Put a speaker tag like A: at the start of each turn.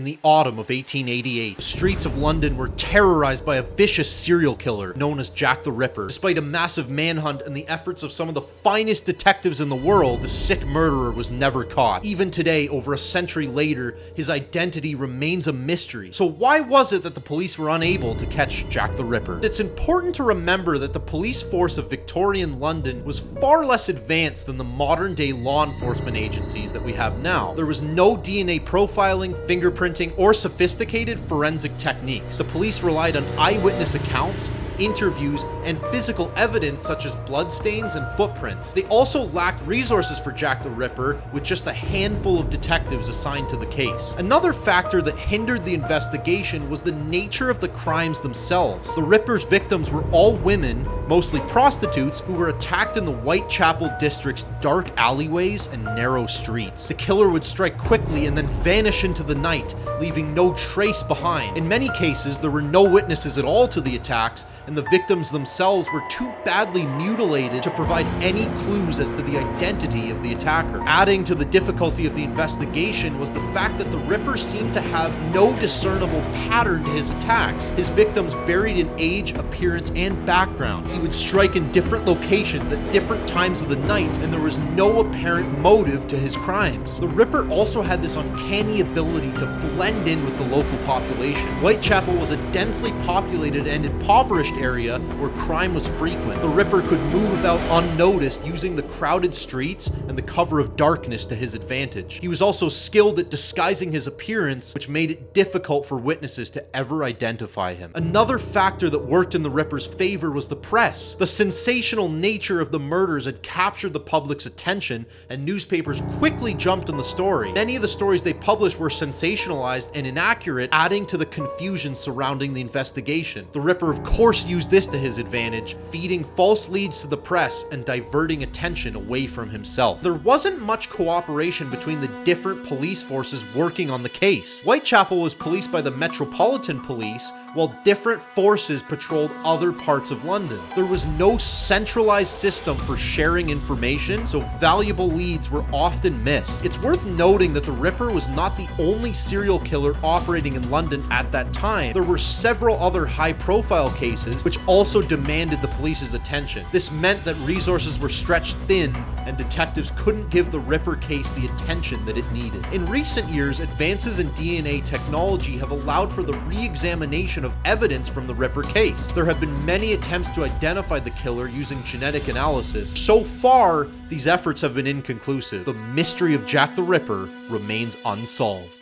A: In the autumn of 1888, the streets of London were terrorized by a vicious serial killer known as Jack the Ripper. Despite a massive manhunt and the efforts of some of the finest detectives in the world, the sick murderer was never caught. Even today, over a century later, his identity remains a mystery. So why was it that the police were unable to catch Jack the Ripper? It's important to remember that the police force of Victorian London was far less advanced than the modern-day law enforcement agencies that we have now. There was no DNA profiling, fingerprinting, or sophisticated forensic techniques. The police relied on eyewitness accounts, interviews, and physical evidence such as bloodstains and footprints. They also lacked resources for Jack the Ripper, with just a handful of detectives assigned to the case. Another factor that hindered the investigation was the nature of the crimes themselves. The Ripper's victims were all women, mostly prostitutes, who were attacked in the Whitechapel district's dark alleyways and narrow streets. The killer would strike quickly and then vanish into the night, leaving no trace behind. In many cases, there were no witnesses at all to the attacks, and the victims themselves were too badly mutilated to provide any clues as to the identity of the attacker. Adding to the difficulty of the investigation was the fact that the Ripper seemed to have no discernible pattern to his attacks. His victims varied in age, appearance, and background. He would strike in different locations at different times of the night, and there was no apparent motive to his crimes. The Ripper also had this uncanny ability to blend in with the local population. Whitechapel was a densely populated and impoverished area where crime was frequent. The Ripper could move about unnoticed, using the crowded streets and the cover of darkness to his advantage. He was also skilled at disguising his appearance, which made it difficult for witnesses to ever identify him. Another factor that worked in the Ripper's favor was the press. The sensational nature of the murders had captured the public's attention, and newspapers quickly jumped on the story. Many of the stories they published were sensationalized and inaccurate, adding to the confusion surrounding the investigation. The Ripper, of course, used this to his advantage, feeding false leads to the press and diverting attention away from himself. There wasn't much cooperation between the different police forces working on the case. Whitechapel was policed by the Metropolitan Police, while different forces patrolled other parts of London. There was no centralized system for sharing information, so valuable leads were often missed. It's worth noting that the Ripper was not the only serial killer operating in London at that time. There were several other high-profile cases which also demanded the police's attention. This meant that resources were stretched thin, and detectives couldn't give the Ripper case the attention that it needed. In recent years, advances in DNA technology have allowed for the re-examination of evidence from the Ripper case. There have been many attempts to identify the killer using genetic analysis. So far, these efforts have been inconclusive. The mystery of Jack the Ripper remains unsolved.